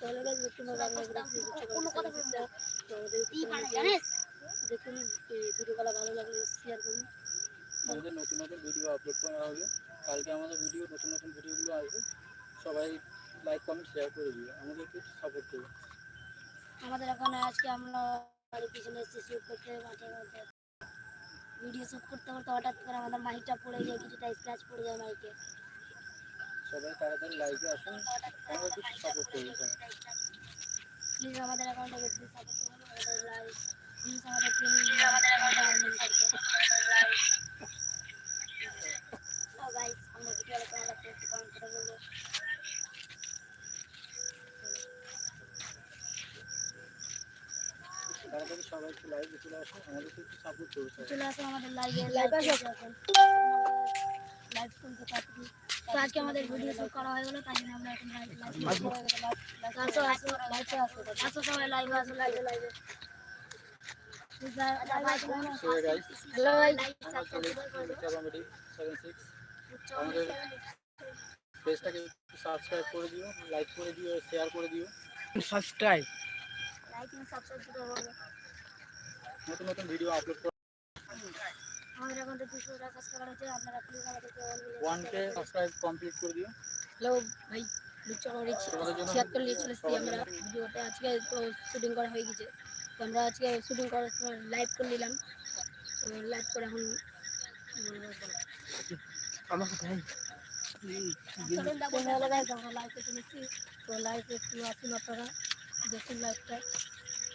চলে গেছে তোমরা বাংলা তো দেখুন ভিডিওগুলো ভালো লাগলে শেয়ার করুন। আমাদের নতুন নতুন ভিডিও আপলোড করা হবে। কালকে আমাদের ভিডিও নতুন নতুন ভিডিওগুলো আসবে। সবাই লাইক কমেন্ট শেয়ার করে দিও, আমাদেরকে একটু সাপোর্ট করো। আমাদের এখন আজকে আমরা বাড়ির পিছনে এসে শ্যুট করতে মাঠের মধ্যে ভিডিও শ্যুট করতে করতে হঠাৎ করে আমাদের মাইকটা পড়ে যায়, কিছুটা স্ক্র্যাচ পড়ে যায় মাইকে। সবাই তাড়াতাড়ি লাইভে আসুন, আমাদেরকে একটু সাপোর্ট করবে সবাই। প্লিজ আমাদের অ্যাকাউন্টটাকে একটু সাপোর্ট করুন, আমাদের লাইভ প্লিজ আমাদের গাইস আমরা ভিডিওটা কেমন লাগছে একটু কমেন্ট করে বলবো। তাড়াতাড়ি সবাই একটু লাইভে চলে আসুন, আমাদেরকে একটু সাপোর্ট করবে। চলে আসুন আমাদের লাইভে, লাইভ আসুন লাইভ শুনতে পাচ্ছি। তো আজকে আমাদের ভিডিও শুট করা হয়ে গেল, তাই জন্য আমরা এখন লাইভ আসো সবাই লাইভে আসো, লাইভে লাইভে হ্যালো আমাদের পেজটাকে সাবস্ক্রাইব করে দিও, লাইক করে দিও, শেয়ার করে দিও। সাবস্ক্রাইব লাইক এন্ড সাবস্ক্রাইব করো। নতুন নতুন ভিডিও আপলোড করব। আমাদের এখন 200টা সাবস্ক্রাইবার হচ্ছে, আপনারা প্লিজ আমাদেরকে 1k সাবস্ক্রাইব কমপ্লিট করে দিও। হ্যালো ভাই ছিয়াত্তর লিয়ে চলে এসেছি আমরা ভিডিওতে। আজকে তো শুটিং করা হয়ে গেছে, তো আমরা আজকে শুটিং করার সময় লাইভ করে নিলাম। তো লাইভ করে এখন লাইভে চলেছি। তো লাইভে একটু আসুন, আপনারা দেখুন লাইভটা,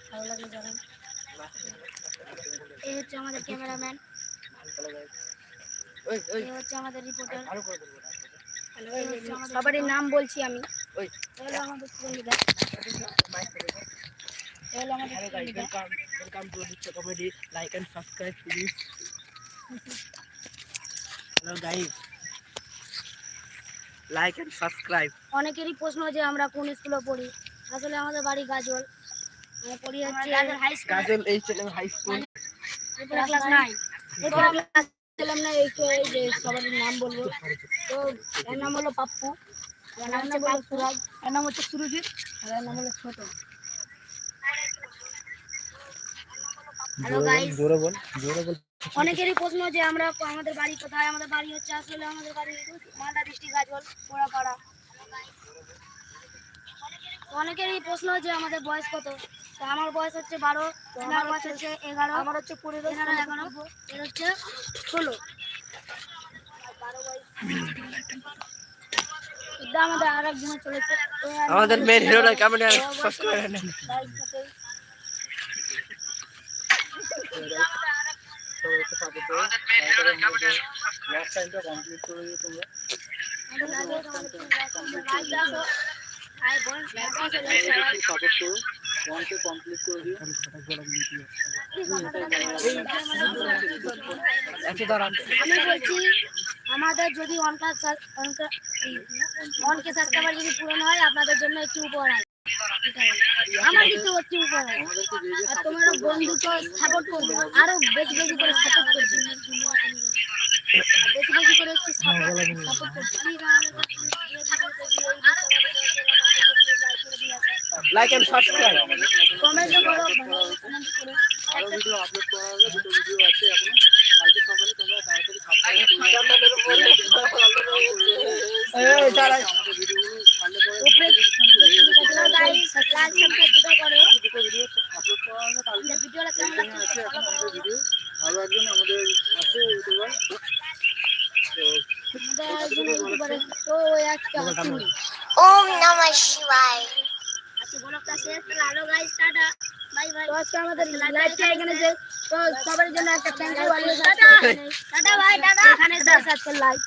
ভালো লাগলে জানান। এই হচ্ছে আমাদের ক্যামেরাম্যান, এই হচ্ছে আমাদের রিপোর্টার, সবারই নাম বলছি আমি। আমাদের comedy like and subscribe please. Hello guys, like and subscribe. অনেকেরই প্রশ্ন যে আমরা কোন স্কুলে পড়ি, আসলে আমাদের বাড়ি গাজল। আমরা পড়ি হচ্ছে গাজল এই ছেলে হাই স্কুল ক্লাস 9। এরপর ক্লাস ছিলাম না, এই যে সবার নাম বলবো। তো এর নাম হলো পাপ্পু, এর নাম হচ্ছে সুরাজ, এর নাম হচ্ছে সুরজিৎ, আর এর নাম হলো ছোট। হ্যালো গাইস, জোরে বল। অনেকেরই প্রশ্ন যে আমরা আমাদের বাড়ি কোথায়। আমাদের বাড়ি হচ্ছে আসলে আমাদের বাড়ি মালদা ডিস্ট্রিক্ট গাজল পোড়াপাড়া। অনেকেরই প্রশ্ন যে আমাদের বয়স কত। তো আমার বয়স হচ্ছে 12, আমার বয়স হচ্ছে 11, আমার হচ্ছে 15, 11, এর হচ্ছে 16। আমাদের আর একজনের চলেছে, আমাদের মেন হিরোটা কেমন সাবস্ক্রাইব করেন। লাস্ট টাইমটা কমপ্লিট করে দিও তোমরা। সাপোর্ট করো, 1k কমপ্লিট করে দিও। আমি বলছি আমাদের যদি 1k সাবস্ক্রাইবার যদি পূরণ হয়, আপনাদের জন্য একটি উপহার আছে। আমার কিন্তু একটি উপহার আছে, আর তোমার বন্ধুকে সাপোর্ট করবে, আরো বেশি বেশি করে সাপোর্ট করবে, বেশি বেশি করে একটু সাপোর্ট করবে। লাইক এন্ড সাবস্ক্রাইব, কমেন্ট করো, আরো ভিডিও আপলোড করা হবে। দুটো ভিডিও আছে এখনো, কালকে সকালে তোমরা তাড়াতাড়ি সাবস্ক্রাইব করে দিও। আমাদের ভিডিওগুলো ভালো করে গাইস লাইক সাবস্ক্রাইব দুটো করো। দুটো ভিডিও আপলোড করা হবে কালকে। ভিডিওটা কেমন লাগছে আছে এখন আমাদের ভিডিও, আরো একজন আমাদের আছে ইউটিউবার, তো ওম নমঃ শিবায়। আচ্ছা ব্লগটা শেষ। Hello guys, tata bye bye. তো আজকে আমাদের লাইভটা এখানে যে, তো সবার জন্য একটা থ্যাঙ্ক ইউ বলি। Tata tata bye tata. এখানে শেষ আজকের লাইভ।